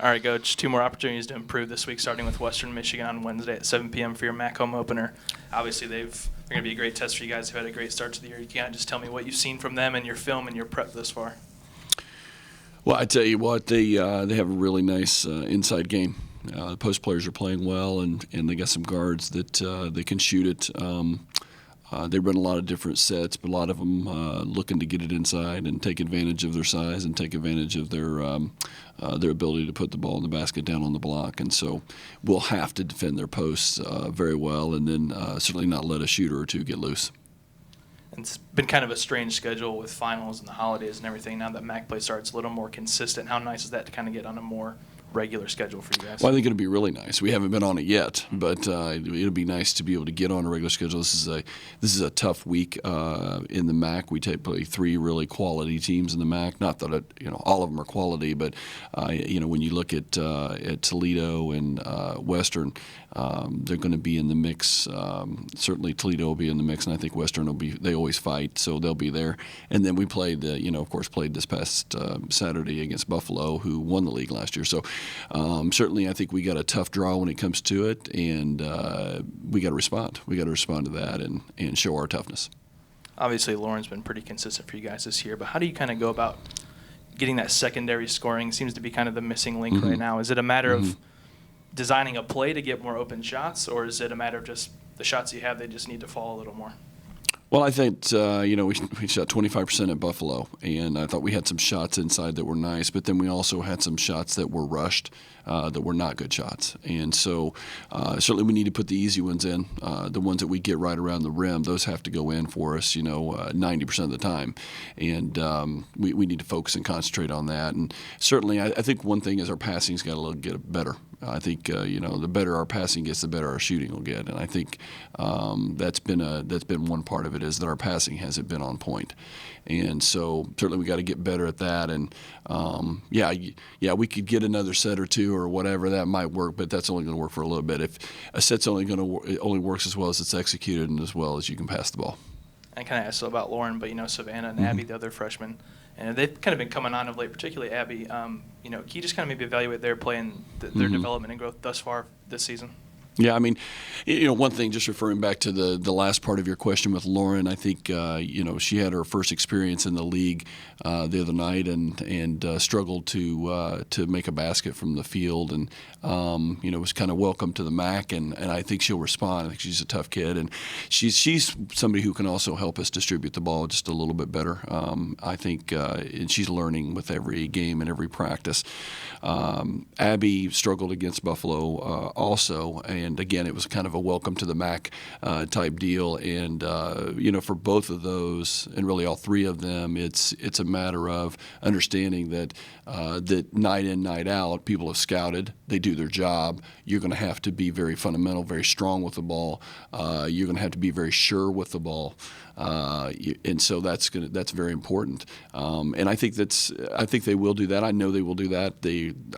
All right, Coach. 2 more opportunities to improve this week, starting with Western Michigan on Wednesday at 7 p.m. for your MAC home opener. Obviously, they're going to be a great test for you guys who had a great start to the year. You can't just tell me what you've seen from them and your film and your prep thus far. Well, I tell you what, they have a really nice inside game. The post players are playing well, and they got some guards that they can shoot it. They run a lot of different sets, but a lot of them looking to get it inside and take advantage of their size and take advantage of their ability to put the ball in the basket down on the block. And so we'll have to defend their posts very well, and then certainly not let a shooter or two get loose. It's been kind of a strange schedule with finals and the holidays and everything. Now that MAC play starts a little more consistent, how nice is that to kind of get on a more regular schedule for you guys? Well, I think it'll be really nice. We haven't been on it yet, but it'll be nice to be able to get on a regular schedule. This is a tough week in the MAC. We play 3 really quality teams in the MAC. Not that all of them are quality, but when you look at Toledo and Western, they're going to be in the mix. Certainly Toledo will be in the mix, and I think Western will be. They always fight, so they'll be there. And then we played, of course, played this past Saturday against Buffalo, who won the league last year. So certainly, I think we got a tough draw when it comes to it, and we got to respond. We got to respond to that and show our toughness. Obviously, Lauren's been pretty consistent for you guys this year, but how do you kind of go about getting that secondary scoring? Seems to be kind of the missing link right now. Is it a matter of designing a play to get more open shots, or is it a matter of just the shots you have, they just need to fall a little more? Well, I think, we shot 25% at Buffalo, and I thought we had some shots inside that were nice, but then we also had some shots that were rushed that were not good shots. And so certainly we need to put the easy ones in. The ones that we get right around the rim, those have to go in for us, 90% of the time. And we need to focus and concentrate on that. And certainly I think one thing is our passing's got to get better. I think the better our passing gets, the better our shooting will get, and I think that's been one part of it, is that our passing hasn't been on point, and so certainly we got to get better at that. And we could get another set or two or whatever, that might work, but that's only going to work for a little bit. If a set's it only works as well as it's executed and as well as you can pass the ball. I kind of asked about Lauren, but Savannah and Abby, the other freshmen, and they've kind of been coming on of late, particularly Abby. Can you just kind of maybe evaluate their play and their development and growth thus far this season? Yeah, I mean, one thing, just referring back to the last part of your question with Lauren, I think, she had her first experience in the league the other night and struggled to make a basket from the field, and was kind of welcome to the MAC, and I think she'll respond. I think she's a tough kid, and she's somebody who can also help us distribute the ball just a little bit better. I think, and she's learning with every game and every practice. Abby struggled against Buffalo also, and again, it was kind of a welcome to the MAC type deal. And for both of those, and really all 3 of them, it's a matter of understanding that that night in, night out, people have scouted. They do their job. You're going to have to be very fundamental, very strong with the ball. You're going to have to be very sure with the ball. And so that's very important. And I think they will do that. I know they will do that.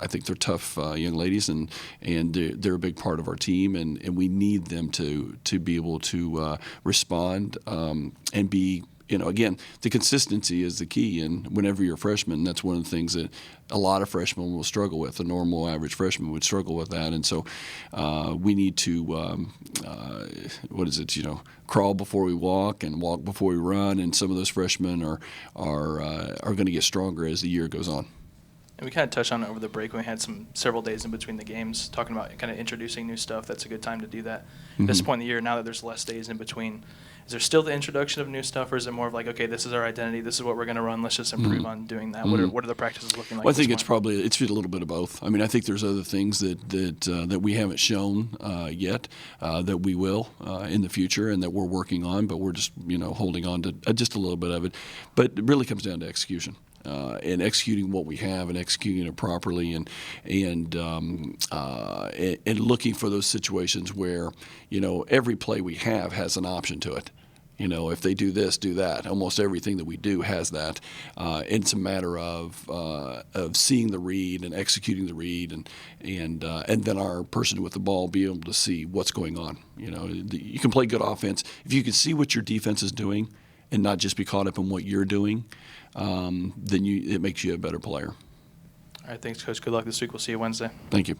I think they're tough young ladies, and they're a big part of our team, and we need them to be able to respond and be. Again, the consistency is the key, and whenever you're a freshman, that's one of the things that a lot of freshmen will struggle with. A normal average freshman would struggle with that, and so we need to crawl before we walk and walk before we run. And some of those freshmen are going to get stronger as the year goes on. And we kind of touched on it over the break when we had several days in between the games, talking about kind of introducing new stuff. That's a good time to do that. At this point in the year, now that there's less days in between, is there still the introduction of new stuff, or is it more of like, okay, this is our identity, this is what we're going to run, let's just improve on doing that? What are the practices looking like? Well, I think it's a little bit of both. I mean, I think there's other things that we haven't shown yet that we will in the future and that we're working on, but we're just holding on to just a little bit of it. But it really comes down to execution. And executing what we have and executing it properly, and looking for those situations where every play we have has an option to it. If they do this, do that. Almost everything that we do has that. It's a matter of seeing the read and executing the read, and then our person with the ball be able to see what's going on. You can play good offense if you can see what your defense is doing and not just be caught up in what you're doing. Then it makes you a better player. All right, thanks, Coach. Good luck this week. We'll see you Wednesday. Thank you.